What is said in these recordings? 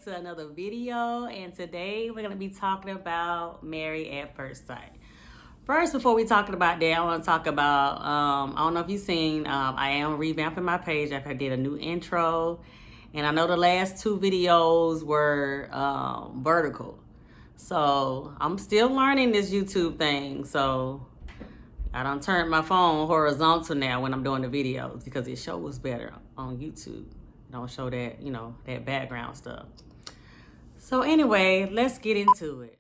back to another video, and today we're going to be talking about Married at First Sight. First, before we talking about that, I want to talk about, I don't know if you've seen, I am revamping my page. I did a new intro, and I know the last two videos were vertical. So I'm still learning this YouTube thing, so I done turned my phone horizontal now when I'm doing the videos because it shows better on YouTube. Don't show that, that background stuff. So anyway, let's get into it.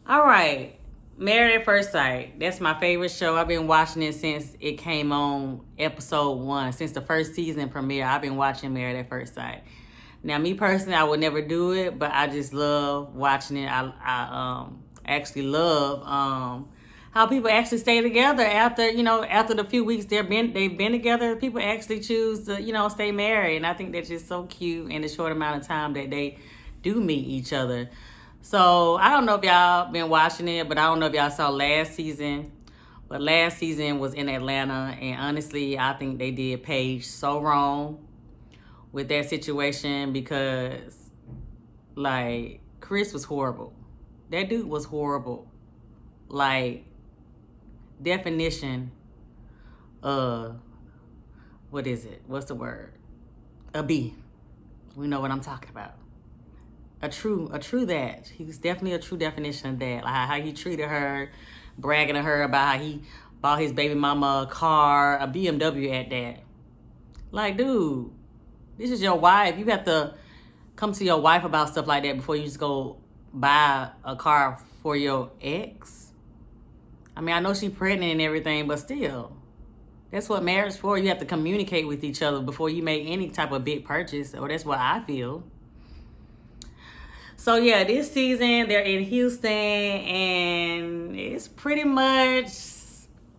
All right, Married at First Sight. That's my favorite show. I've been watching it since it came on episode 1. Since the first season premiere, I've been watching Married at First Sight. Now, me personally, I would never do it, but I just love watching it. I actually love how people actually stay together after the few weeks they've been together. People actually choose to stay married, and I think that's just so cute in the short amount of time that they do meet each other. So I don't know if y'all been watching it, but I don't know if y'all saw last season. But last season was in Atlanta, and honestly, I think they did Paige so wrong with that situation because, like, Chris was horrible. That dude was horrible. Like, definition what is it? What's the word? A B. We know what I'm talking about. A true that. He was definitely a true definition of that. Like how he treated her, bragging to her about how he bought his baby mama a car, a BMW at that. Like, dude, this is your wife. You have to come to your wife about stuff like that before you just go buy a car for your ex. I mean, I know she's pregnant and everything, but still, that's what marriage for. You have to communicate with each other before you make any type of big purchase, or that's what I feel. So yeah, this season they're in Houston, and it's pretty much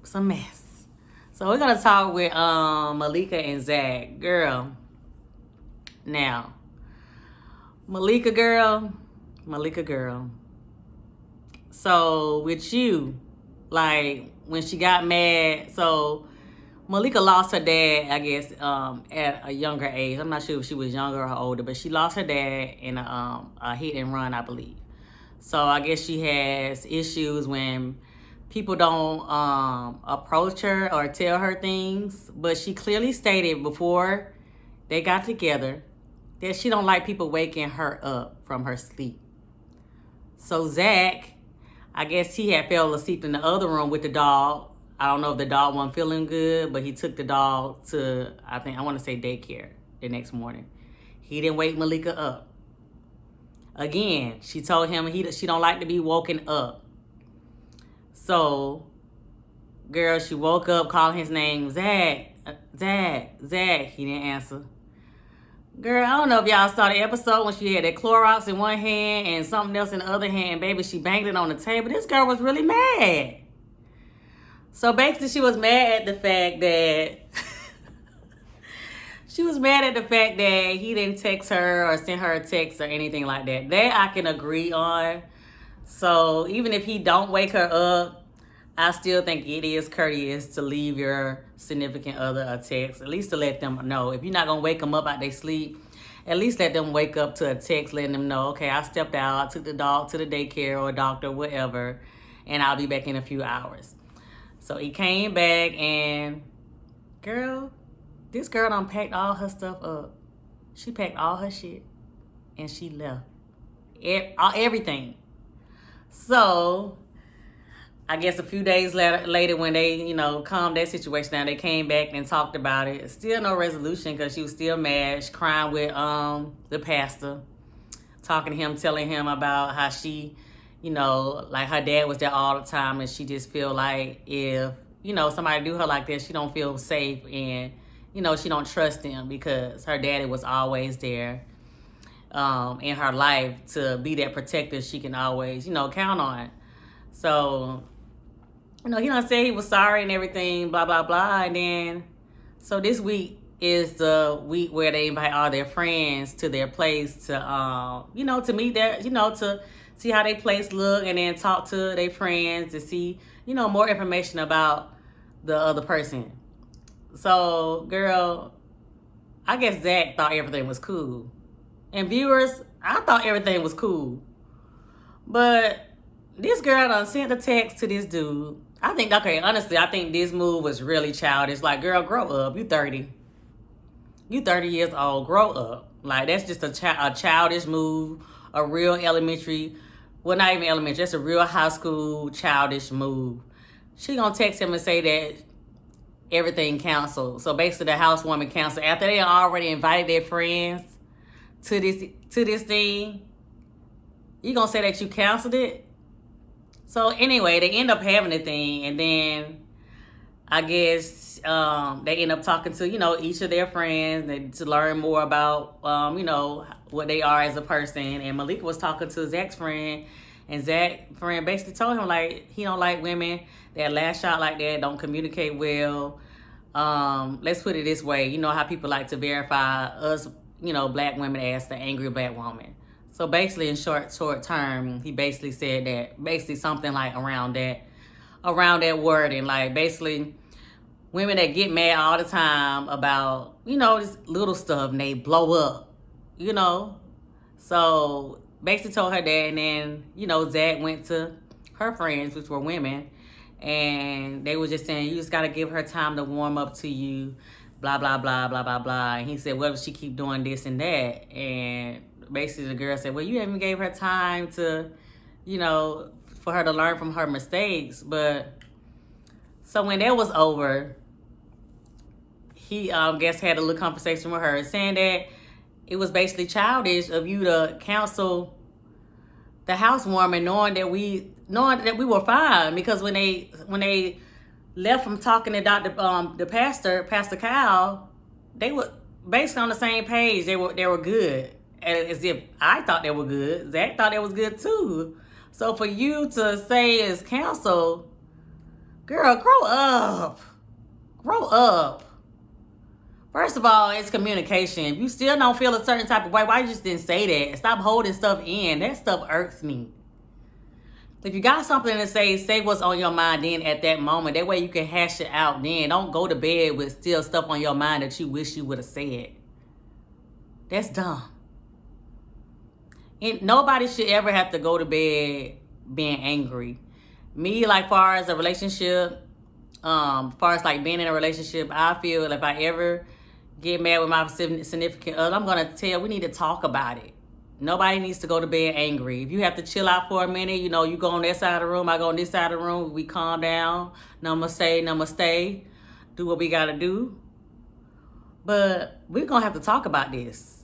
some mess. So we're gonna talk with Malika and Zach. Girl, now Malika girl. So with you, like when she got mad, so Malika lost her dad, I guess, at a younger age. I'm not sure if she was younger or older, but she lost her dad in a hit and run, I believe. So I guess she has issues when people don't approach her or tell her things. But she clearly stated before they got together that she don't like people waking her up from her sleep. So Zach, I guess he had fell asleep in the other room with the dog. I don't know if the dog wasn't feeling good, but he took the dog to, I want to say daycare the next morning. He didn't wake Malika up. Again, she told him she don't like to be woken up. So, girl, she woke up calling his name, Zach. He didn't answer. Girl, I don't know if y'all saw the episode when she had that Clorox in one hand and something else in the other hand. Baby, she banged it on the table. This girl was really mad. So basically, she was mad at the fact that he didn't text her or send her a text or anything like that. That I can agree on. So even if he don't wake her up, I still think it is courteous to leave your significant other a text, at least to let them know. If you're not gonna wake them up out their sleep, at least let them wake up to a text letting them know, okay, I stepped out, I took the dog to the daycare or doctor, whatever, and I'll be back in a few hours. So he came back, and girl, this girl done packed all her stuff up. She packed all her shit, and she left. Everything. So I guess a few days later when they, calmed that situation down, they came back and talked about it. Still no resolution because she was still mad. She crying with the pastor, talking to him, telling him about how she, like her dad was there all the time, and she just feel like if, somebody do her like that, she don't feel safe, and, she don't trust them because her daddy was always there in her life to be that protector she can always, count on. So, he done said he was sorry and everything, blah, blah, blah. And then, so this week is the week where they invite all their friends to their place to, to meet their, to see how their place look, and then talk to their friends to see, more information about the other person. So, girl, I guess Zach thought everything was cool. And viewers, I thought everything was cool. But this girl done sent a text to this dude. I think, okay, honestly, I think this move was really childish. Like, girl, grow up. You 30. You 30 years old. Grow up. Like, that's just a childish move. A real elementary, well, not even elementary. That's a real high school childish move. She gonna text him and say that everything canceled. So basically, the housewarming canceled after they already invited their friends to this thing. You gonna say that you canceled it? So anyway, they end up having the thing, and then I guess they end up talking to each of their friends to learn more about what they are as a person. And Malika was talking to Zach's friend, and Zach's friend basically told him like he don't like women that lash out like that, don't communicate well. Let's put it this way: you know how people like to verify us, black women as the angry black woman. So basically, in short term, he basically said that basically something like around that wording, like basically women that get mad all the time about this little stuff and they blow up, So basically told her that, and then Zach went to her friends, which were women, and they were just saying you just gotta give her time to warm up to you, blah blah blah blah blah blah. And he said, what if she keep doing this and that? And basically the girl said, well, you haven't gave her time to, for her to learn from her mistakes. But so when that was over, he guess had a little conversation with her saying that it was basically childish of you to cancel the housewarming knowing that we were fine, because when they left from talking to the pastor Kyle, they were basically on the same page. They were good. As if I thought they were good. Zach thought it was good too. So for you to say it's canceled, girl, grow up. Grow up. First of all, it's communication. If you still don't feel a certain type of way, why you just didn't say that? Stop holding stuff in. That stuff irks me. If you got something to say what's on your mind then at that moment. That way you can hash it out then. Don't go to bed with still stuff on your mind that you wish you would have said. That's dumb. And nobody should ever have to go to bed being angry. Me, like far as a relationship, far as like being in a relationship, I feel if I ever get mad with my significant other, I'm gonna tell, we need to talk about it. Nobody needs to go to bed angry. If you have to chill out for a minute, you go on that side of the room, I go on this side of the room, we calm down, namaste, do what we gotta do. But we're gonna have to talk about this.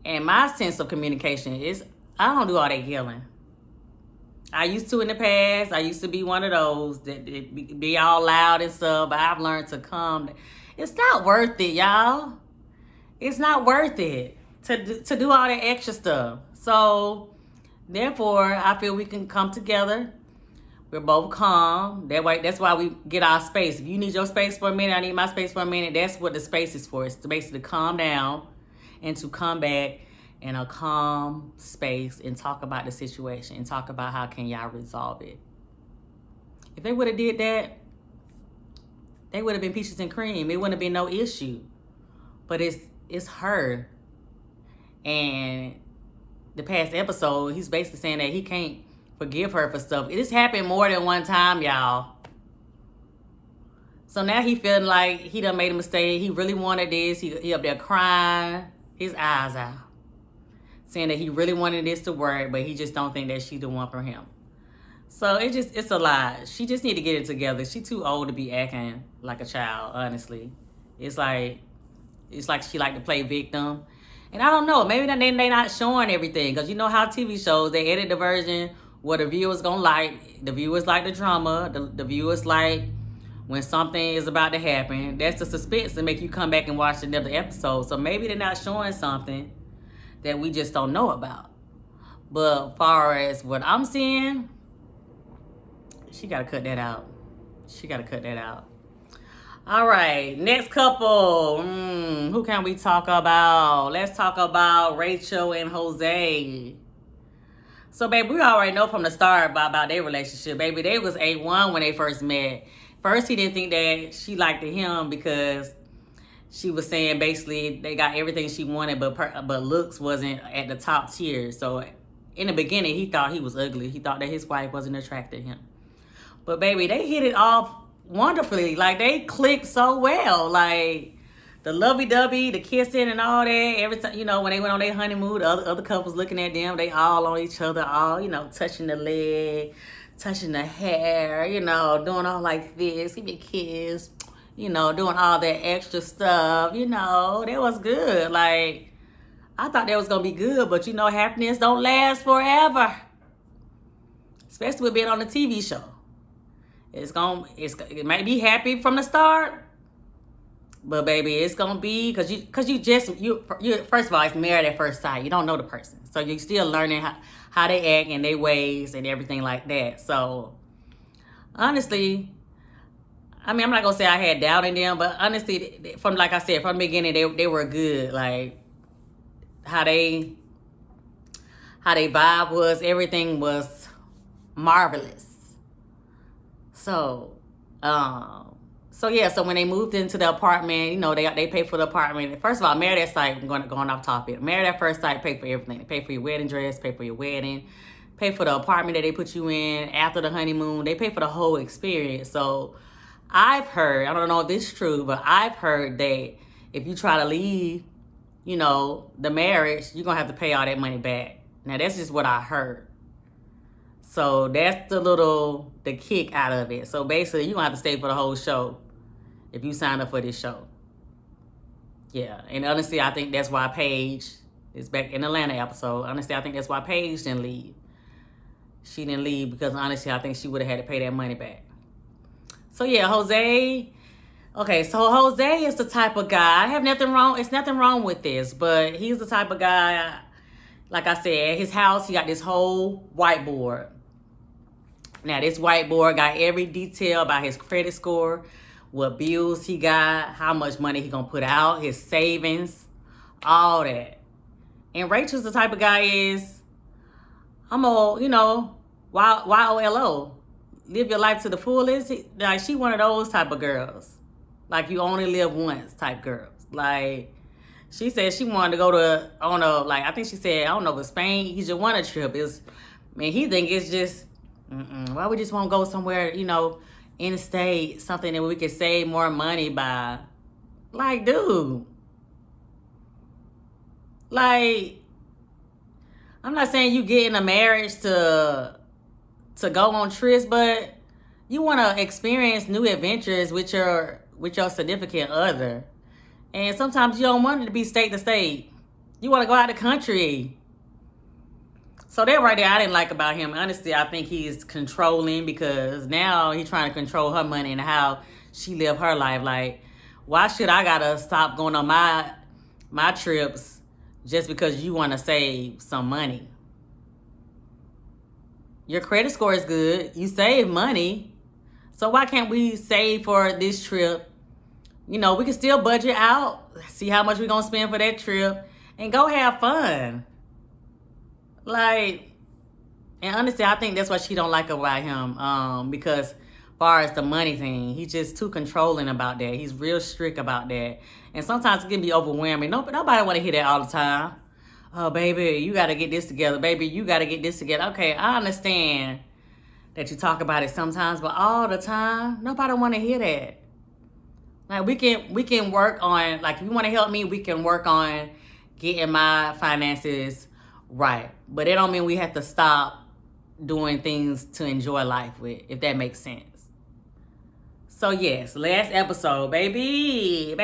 And my sense of communication is, I don't do all that yelling. I used to in the past. I used to be one of those that be all loud and stuff, but I've learned to calm down. It's not worth it, y'all. It's not worth it to do all that extra stuff. So, therefore, I feel we can come together. We're both calm. That's why we get our space. If you need your space for a minute, I need my space for a minute. That's what the space is for. It's to basically calm down and to come back in a calm space and talk about the situation and talk about how can y'all resolve it. If they would have did that, they would have been peaches and cream. It wouldn't have been no issue. But it's her. And the past episode, he's basically saying that he can't forgive her for stuff. This happened more than one time, y'all. So now he feeling like he done made a mistake. He really wanted this. He up there crying, his eyes out, saying that he really wanted this to work, but he just don't think that she's the one for him. So it's a lie. She just need to get it together. She too old to be acting like a child, honestly. It's like she like to play victim. And I don't know, maybe they not showing everything, because you know how TV shows, they edit the version where the viewers gonna like. The viewers like the drama. The viewers like when something is about to happen. That's the suspense to make you come back and watch another episode. So maybe they're not showing something that we just don't know about. But far as what I'm seeing, she gotta cut that out. She gotta cut that out. All right, next couple. Who can we talk about? Let's talk about Rachel and Jose. So, baby, we already know from the start about their relationship. Baby, they was A1 when they first met. First, he didn't think that she liked him because she was saying basically they got everything she wanted, but looks wasn't at the top tier. So in the beginning, he thought he was ugly. He thought that his wife wasn't attracted to him. But baby, they hit it off wonderfully. Like, they clicked so well. Like, the lovey-dovey, the kissing and all that. Every time, you know, when they went on their honeymoon, the other couples looking at them, they all on each other, all, you know, touching the leg, touching the hair, you know, doing all like this, give me a kiss, you know, doing all that extra stuff, you know. That was good. Like, I thought that was going to be good, but, you know, happiness don't last forever. Especially with being on a TV show. It might be happy from the start, but baby, it's gonna be because you first of all, it's married at first sight. You don't know the person, so you're still learning how they act and their ways and everything like that. So honestly, I mean, I'm not gonna say I had doubt in them, but honestly, from like I said, from the beginning, they were good. Like how they vibe was, everything was marvelous. So yeah, so when they moved into the apartment, you know, they paid for the apartment. First of all, Married at Sight, going off topic. Married at First Sight pay for everything. They pay for your wedding dress, pay for your wedding, pay for the apartment that they put you in after the honeymoon. They pay for the whole experience. So I've heard, I don't know if this is true, but I've heard that if you try to leave, you know, the marriage, you're going to have to pay all that money back. Now, that's just what I heard. So that's the kick out of it. So basically, you're going to have to stay for the whole show if you sign up for this show. Yeah, and honestly, I think that's why Paige is back in the Atlanta episode. Honestly, I think that's why Paige didn't leave. She didn't leave because honestly, I think she would have had to pay that money back. So yeah, Jose. Okay, so Jose is the type of guy. I have nothing wrong. It's nothing wrong with this, but he's the type of guy. Like I said, at his house, he got this whole whiteboard. Now, this whiteboard got every detail about his credit score, what bills he got, how much money he gonna put out, his savings, all that. And Rachel's the type of guy is, I'm all, you know, YOLO. Live your life to the fullest. Like, she one of those type of girls. Like, you only live once type girls. Like, she said she wanted to go to, I don't know, like, I think she said, I don't know, but Spain, he just want a trip. He think it's just, why we just won't go somewhere, you know, in state, something that we could save more money by. Like, dude. Like, I'm not saying you get in a marriage to go on trips, but you want to experience new adventures with your significant other. And sometimes you don't want it to be state to state. You want to go out of the country. So that right there, I didn't like about him. Honestly, I think he's controlling because now he's trying to control her money and how she live her life. Like, why should I gotta stop going on my trips just because you want to save some money? Your credit score is good. You save money. So why can't we save for this trip? You know, we can still budget out, see how much we're going to spend for that trip, and go have fun. Like, and honestly, I think that's what she don't like about him. Because as far as the money thing, he's just too controlling about that. He's real strict about that. And sometimes it can be overwhelming. Nobody want to hear that all the time. Oh, baby, you got to get this together. Baby, you got to get this together. Okay, I understand that you talk about it sometimes, but all the time, nobody want to hear that. Like, we can work on, like, if you want to help me, we can work on getting my finances right. But it don't mean we have to stop doing things to enjoy life with, if that makes sense. So, yes, last episode, baby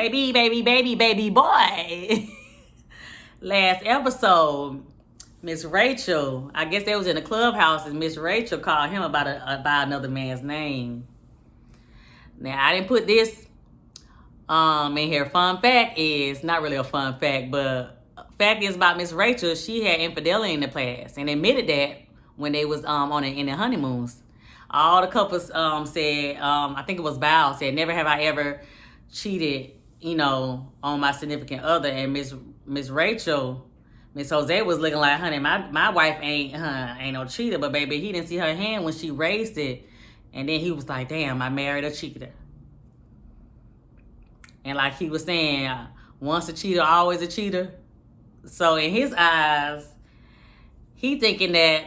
boy. Last episode, Miss Rachel, I guess they was in the clubhouse, and Miss Rachel called him about another man's name. Now, I didn't put this in here. Fun fact is, not really a fun fact, but fact is about Miss Rachel, she had infidelity in the past and admitted that when they was in their honeymoons. All the couples said, I think it was Val said, never have I ever cheated, you know, on my significant other. And Miss Rachel, Miss Jose was looking like, honey, my wife ain't no cheater, but baby, he didn't see her hand when she raised it. And then he was like, damn, I married a cheater. And like he was saying, once a cheater, always a cheater. So in his eyes, he thinking that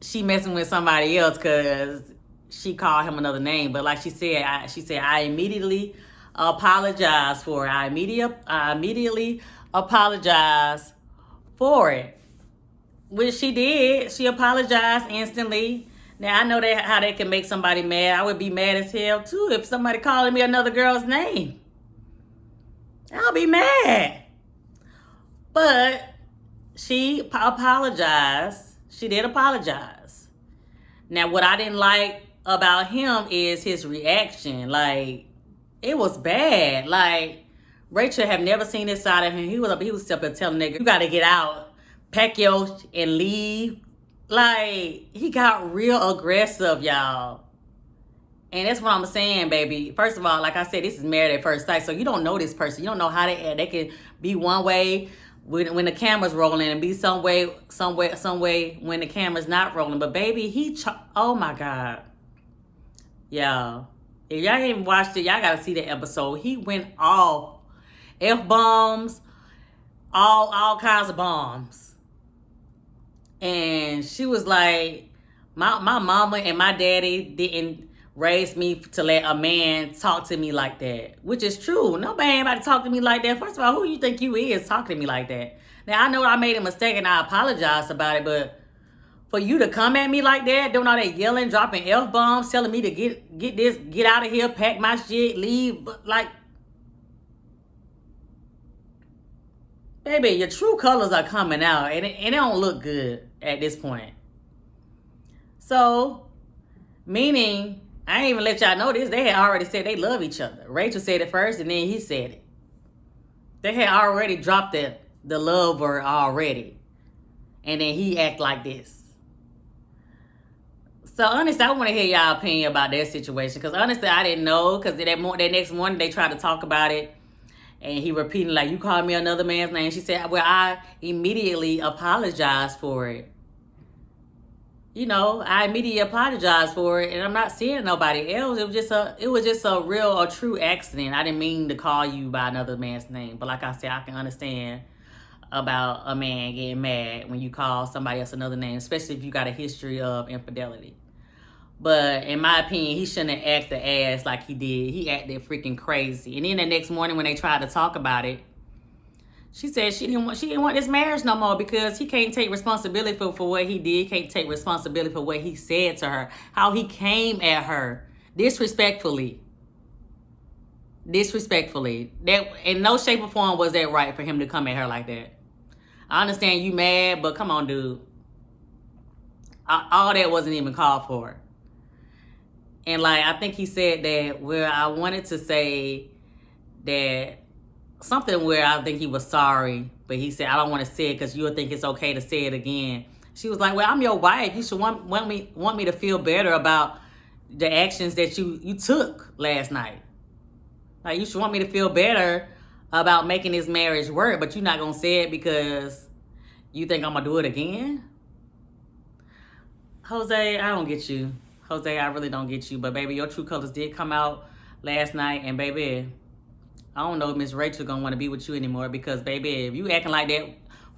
she messing with somebody else because she called him another name. But like she said, I immediately apologize for it. I immediately apologize for it. Which she did. She apologized instantly. Now I know that how they can make somebody mad. I would be mad as hell too if somebody calling me another girl's name. I'll be mad. But she apologized. She did apologize. Now what I didn't like about him is his reaction. Like, it was bad. Like, Rachel have never seen this side of him. He was up there telling nigga, you gotta get out, pack your and leave. Like, he got real aggressive, y'all. And that's what I'm saying, baby. First of all, like I said, this is married at first sight. So you don't know this person. You don't know how they act. They can be one way when the camera's rolling and be some way when the camera's not rolling. But baby, oh my God. Y'all. If y'all ain't watched it, y'all gotta see the episode. He went off. F-bombs, all kinds of bombs. And she was like, my mama and my daddy didn't raise me to let a man talk to me like that. Which is true. Nobody ain't about to talk to me like that. First of all, who you think you is talking to me like that? Now, I know I made a mistake and I apologize about it, but for you to come at me like that, doing all that yelling, dropping F-bombs, telling me to get out of here, pack my shit, leave, like, baby, your true colors are coming out, and it don't look good at this point. So, meaning, I ain't even let y'all know this. They had already said they love each other. Rachel said it first, and then he said it. They had already dropped the love word already. And then he act like this. So, honestly, I want to hear y'all opinion about that situation. Because, honestly, I didn't know. Because that next morning, they tried to talk about it. And he repeated, like, you called me another man's name. She said, well, I immediately apologized for it. You know, I immediately apologized for it, and I'm not seeing nobody else. It was just a true accident. I didn't mean to call you by another man's name, but like I said, I can understand about a man getting mad when you call somebody else another name, especially if you got a history of infidelity. But in my opinion, he shouldn't have acted ass like he did. He acted freaking crazy. And then the next morning when they tried to talk about it, she said she didn't want this marriage no more because he can't take responsibility for what he did. He can't take responsibility for what he said to her, how he came at her disrespectfully. That in no shape or form was that right for him to come at her like that. I understand you mad, but come on, dude. All that wasn't even called for. And like, I think he said that, well, I wanted to say that something where I think he was sorry, but he said, I don't want to say it because you'll think it's okay to say it again. She was like, well, I'm your wife. You should want me to feel better about the actions that you took last night. Like, you should want me to feel better about making this marriage work, but you're not going to say it because you think I'm going to do it again? Jose, I don't get you. Jose, I really don't get you. But, baby, your true colors did come out last night. And, baby, I don't know if Miss Rachel going to want to be with you anymore. Because, baby, if you acting like that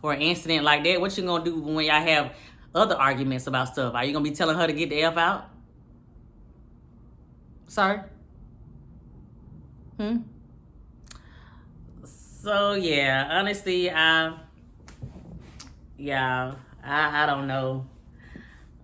for an incident like that, what you going to do when y'all have other arguments about stuff? Are you going to be telling her to get the F out? Sorry? So, yeah. Honestly, I don't know.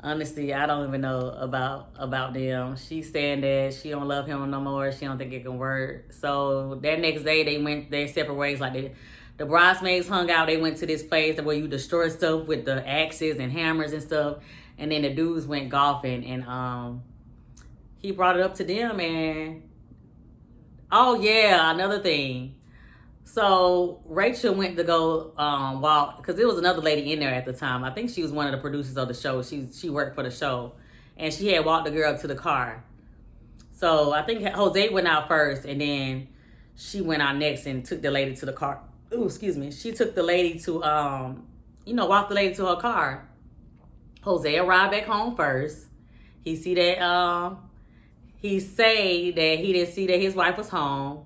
Honestly, I don't even know about them. She's saying that she don't love him no more. She don't think it can work. So that next day, they went their separate ways. Like the bridesmaids hung out. They went to this place where you destroy stuff with the axes and hammers and stuff. And then the dudes went golfing, and he brought it up to them. And oh yeah, another thing. So Rachel went to go walk, because there was another lady in there at the time. I think she was one of the producers of the show. She worked for the show, and she had walked the girl to the car. So I think Jose went out first, and then she went out next and took the lady to the car. Ooh, excuse me. She took the lady to walked the lady to her car. Jose arrived back home first. He see that he say that he didn't see that his wife was home.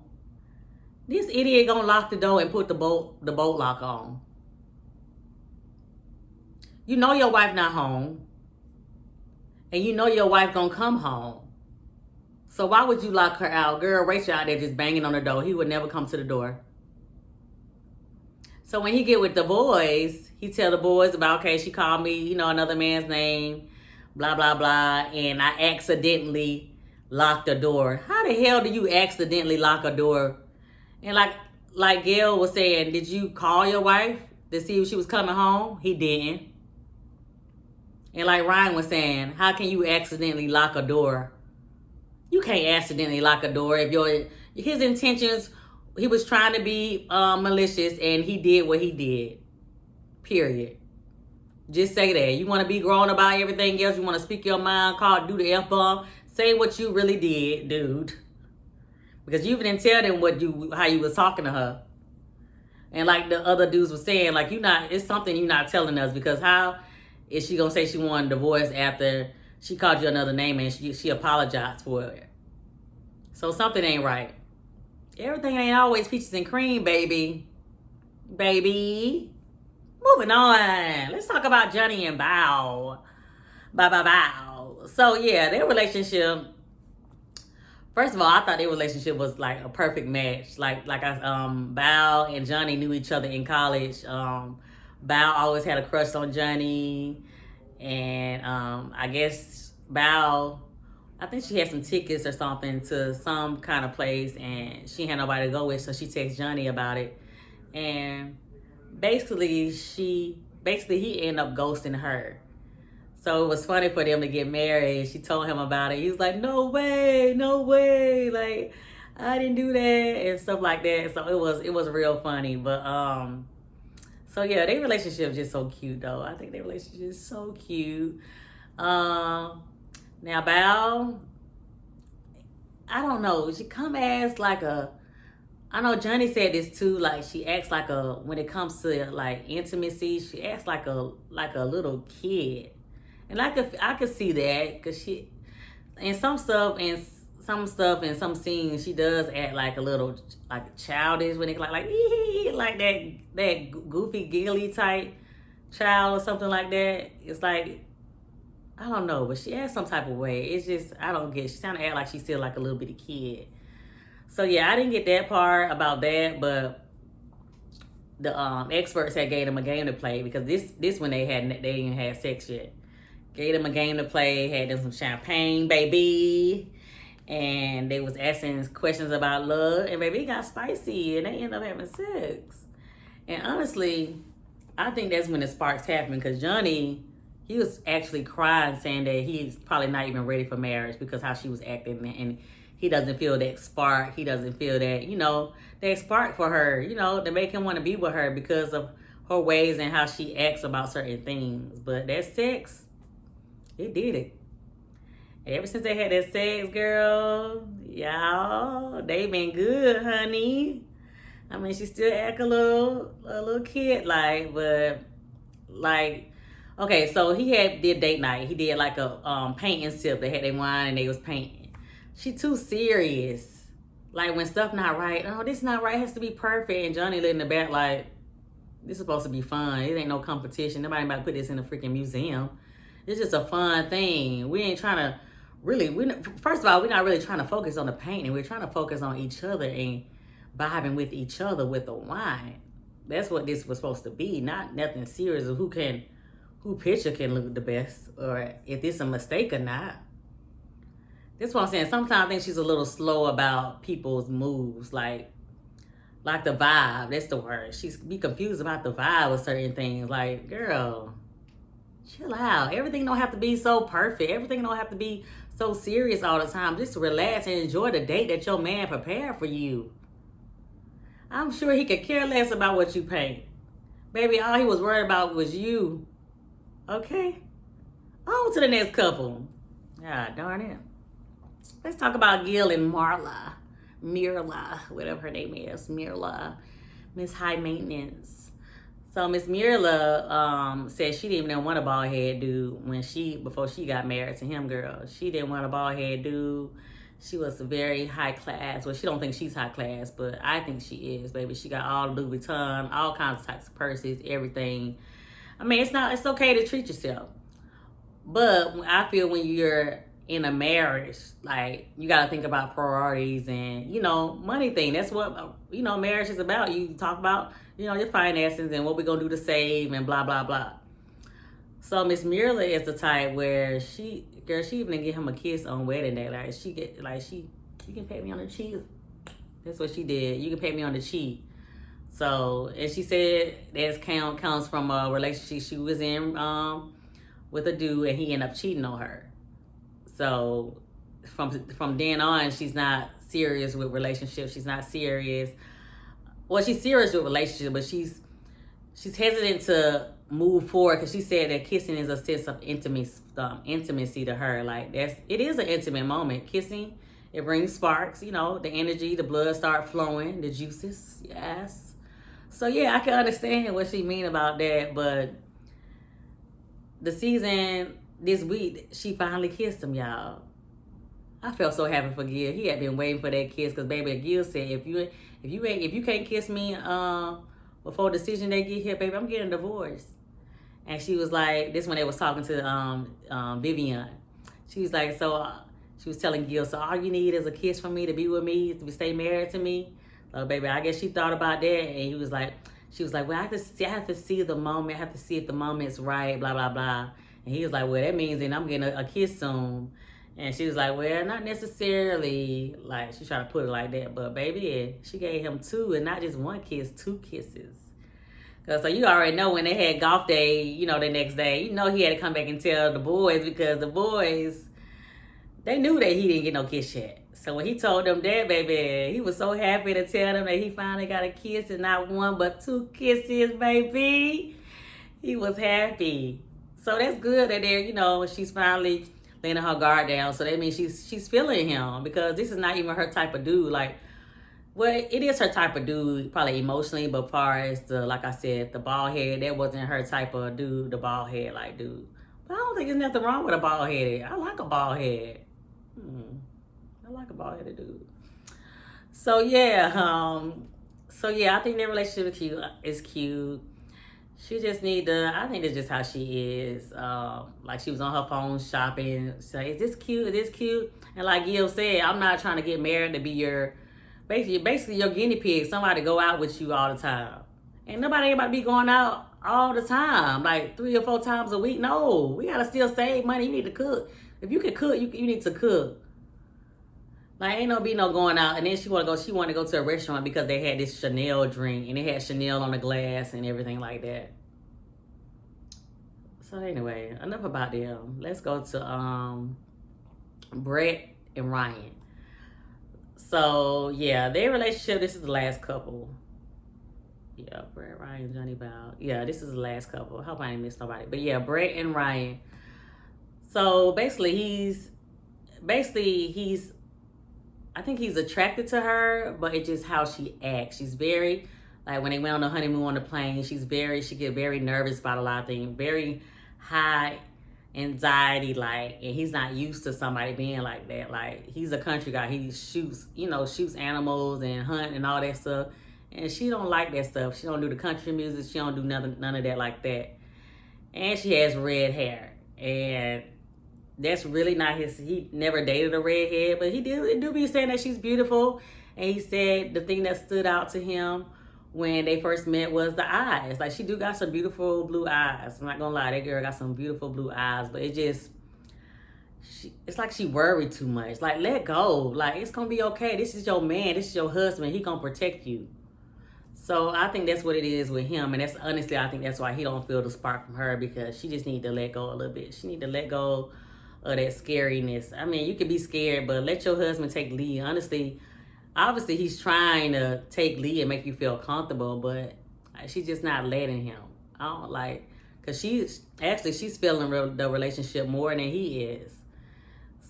This idiot gonna lock the door and put the bolt lock on. You know your wife not home. And you know your wife gonna come home. So why would you lock her out? Girl, Rachel out there just banging on the door. He would never come to the door. So when he get with the boys, he tell the boys about, okay, she called me, you know, another man's name, blah, blah, blah, and I accidentally locked the door. How the hell do you accidentally lock a door? And like Gail was saying, did you call your wife to see if she was coming home? He didn't. And like Ryan was saying, how can you accidentally lock a door? You can't accidentally lock a door if his intentions, he was trying to be malicious and he did what he did. Period. Just say that. You want to be grown about everything else. You want to speak your mind, do the F-bomb. Say what you really did, dude. Because you didn't tell them how you was talking to her. And like the other dudes were saying, like, it's something you're not telling us, because how is she going to say she wanted a divorce after she called you another name and she apologized for it? So something ain't right. Everything ain't always peaches and cream, baby. Baby. Moving on. Let's talk about Johnny and Bao. Bow. So yeah, their relationship. First of all, I thought their relationship was like a perfect match. Bao and Johnny knew each other in college. Bao always had a crush on Johnny, and I guess Bao, I think she had some tickets or something to some kind of place, and she had nobody to go with, so she texted Johnny about it, and basically he ended up ghosting her. So it was funny for them to get married. She told him about it. He was like, no way, like, I didn't do that, and stuff like that. So it was real funny. But so yeah, their relationship is just so cute though. I think their relationship is so cute. Now Bao, I don't know. She come as like I know Johnny said this too, like she acts like when it comes to like intimacy, she acts like a little kid. And I could see that, because she, in some stuff and some scenes, she does act like a little like childish when it like that goofy giggly type child or something like that. It's like, I don't know, but she acts some type of way. It's just, I don't get, she kind of act like she's still like a little bitty kid. So yeah, I didn't get that part about that, but the experts had gave them a game to play, because this when they didn't even have sex yet. Gave them a game to play, had them some champagne, baby. And they was asking questions about love. And baby, it got spicy and they ended up having sex. And honestly, I think that's when the sparks happened, because Johnny, he was actually crying, saying that he's probably not even ready for marriage because how she was acting. And he doesn't feel that spark. He doesn't feel that, that spark for her, to make him want to be with her because of her ways and how she acts about certain things. But that sex, it did it. Ever since they had that sex, girl, y'all, they been good, honey. I mean, she still act a little kid like, but like, okay, so he did date night. He did like a paint and sip. They had their wine and they was painting. She too serious. Like when stuff not right, oh, this not right, it has to be perfect. And Johnny lit in the back like, this is supposed to be fun. It ain't no competition. Nobody might put this in a freaking museum. It's just a fun thing. We ain't trying to first of all, we're not really trying to focus on the painting. We're trying to focus on each other and vibing with each other with the wine. That's what this was supposed to be, not nothing serious of who picture can look the best, or if this a mistake or not. That's what I'm saying. Sometimes I think she's a little slow about people's moves, like the vibe. That's the word. She's be confused about the vibe with certain things. Like, girl, chill out. Everything don't have to be so perfect. Everything don't have to be so serious all the time. Just relax and enjoy the date that your man prepared for you. I'm sure he could care less about what you paint. Baby, all he was worried about was you. Okay? On to the next couple. God darn it. Let's talk about Gil and Mirla, whatever her name is. Mirla. Miss High Maintenance. So Miss Mirla said she didn't even want a bald head dude before she got married to him, girl. She didn't want a bald head dude. She was very high class. Well, she don't think she's high class, but I think she is, baby. She got all Louis Vuitton, all kinds of types of purses, everything. I mean, it's okay to treat yourself. But I feel when you're in a marriage, like, you got to think about priorities and, money thing. That's what, marriage is about. You talk about, your finances and what we're going to do to save and blah, blah, blah. So Miss Murla is the type where she even give him a kiss on wedding day. You can pat me on the cheek. That's what she did. You can pat me on the cheek. So, and she said that comes from a relationship she was in with a dude, and he ended up cheating on her. So from then on, she's not serious with relationships. She's not serious. Well, she's serious with relationships, but she's hesitant to move forward because she said that kissing is a sense of intimacy to her. Like, it is an intimate moment. Kissing, it brings sparks, the energy, the blood start flowing, the juices. Yes. So yeah, I can understand what she mean about that, but the season this week, she finally kissed him, y'all. I felt so happy for Gil. He had been waiting for that kiss because, baby, Gil said, if you can't kiss me before the decision they get here, baby, I'm getting divorced. And she was like, this when they was talking to Vivian. She was like, she was telling Gil, so all you need is a kiss from me to be with me, to stay married to me. So, baby, I guess she thought about that, and she was like, well, I have to see the moment. I have to see if the moment's right, blah, blah, blah. And he was like, well, that means then I'm getting a kiss soon. And she was like, well, not necessarily. Like, she tried to put it like that. But, baby, she gave him two, and not just one kiss, two kisses. So you already know when they had golf day, the next day, he had to come back and tell the boys, because the boys, they knew that he didn't get no kiss yet. So when he told them that, baby, he was so happy to tell them that he finally got a kiss, and not one but two kisses, baby. He was happy. So that's good that they're, she's finally laying her guard down. So that means she's feeling him, because this is not even her type of dude. Like, well, it is her type of dude, probably emotionally, but far as like I said, the bald head, that wasn't her type of dude, the bald head like dude. But I don't think there's nothing wrong with a bald head. I like a bald head. I like a bald headed dude. So yeah, I think their relationship is cute. She just I think that's just how she is. Like, she was on her phone shopping. So, is this cute? Is this cute? And like Gil said, I'm not trying to get married to be your, basically your guinea pig. Somebody to go out with you all the time. And nobody ain't about to be going out all the time, like 3 or 4 times a week. No, we gotta still save money. You need to cook. If you can cook, you need to cook. Like, ain't no going out. And then she wanted to go to a restaurant because they had this Chanel drink, and they had Chanel on the glass and everything like that. So anyway, enough about them. Let's go to Brett and Ryan. So yeah, their relationship, this is the last couple. Yeah, Brett, Ryan, Johnny Bow. Yeah, this is the last couple. I hope I ain't missed nobody. But yeah, Brett and Ryan. So basically he's I think he's attracted to her, but it's just how she acts. She's very, like, when they went on the honeymoon on the plane, she get very nervous about a lot of things, very high anxiety, like, and he's not used to somebody being like that. Like, he's a country guy. He shoots animals and hunt and all that stuff. And she don't like that stuff. She don't do the country music. She don't do none of that like that. And she has red hair. And that's really not he never dated a redhead, but he do be saying that she's beautiful. And he said the thing that stood out to him when they first met was the eyes. Like, she do got some beautiful blue eyes. I'm not gonna lie, that girl got some beautiful blue eyes, but it's like she worried too much. Like, let go. Like, it's gonna be okay. This is your man. This is your husband. He gonna protect you. So I think that's what it is with him. And that's honestly, I think that's why he don't feel the spark from her, because she just need to let go a little bit. She need to let go of that scariness. I mean, you can be scared, but let your husband take lead. Honestly, obviously he's trying to take lead and make you feel comfortable, but she's just not letting him. I don't like, because she's feeling the relationship more than he is.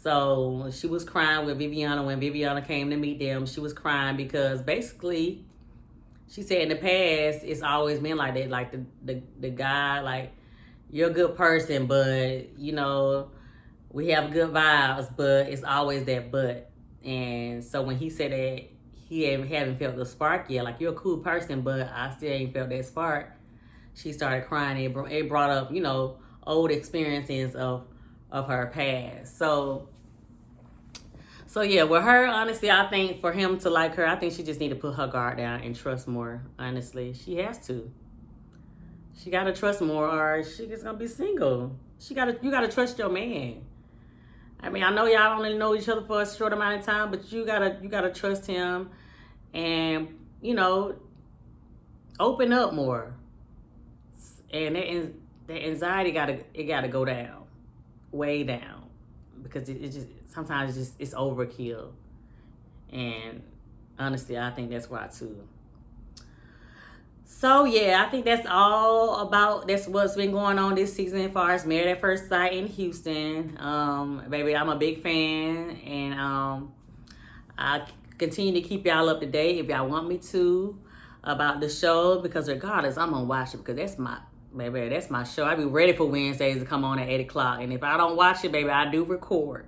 So she was crying with Viviana when Viviana came to meet them. She was crying because basically she said in the past it's always been like that. Like, the guy, like, you're a good person, but we have good vibes, but it's always that but. And so when he said that he haven't felt the spark yet, like, you're a cool person, but I still ain't felt that spark, she started crying. It brought up, old experiences of her past. So yeah, with her, honestly, I think for him to like her, I think she just need to put her guard down and trust more. Honestly, she has to. She gotta trust more, or she just gonna be single. You gotta trust your man. I mean, I know y'all only know each other for a short amount of time, but you gotta trust him, and open up more. And that anxiety gotta go down, way down, because it just sometimes it's overkill. And honestly, I think that's why too. So yeah, I think that's what's been going on this season as far as Married at First Sight in Houston. Baby, I'm a big fan, and I continue to keep y'all up to date if y'all want me to about the show, because regardless, I'm gonna watch it, because that's my show. I be ready for Wednesdays to come on at 8 o'clock, and if I don't watch it, baby, I do record.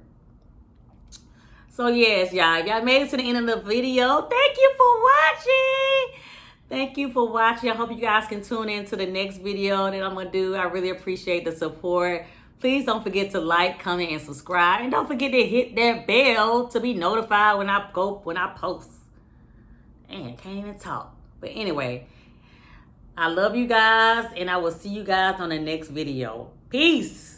So yes, y'all, if y'all made it to the end of the video, thank you for watching. Thank you for watching. I hope you guys can tune in to the next video that I'm going to do. I really appreciate the support. Please don't forget to like, comment, and subscribe. And don't forget to hit that bell to be notified when I post. Man, can't even talk. But anyway, I love you guys, and I will see you guys on the next video. Peace.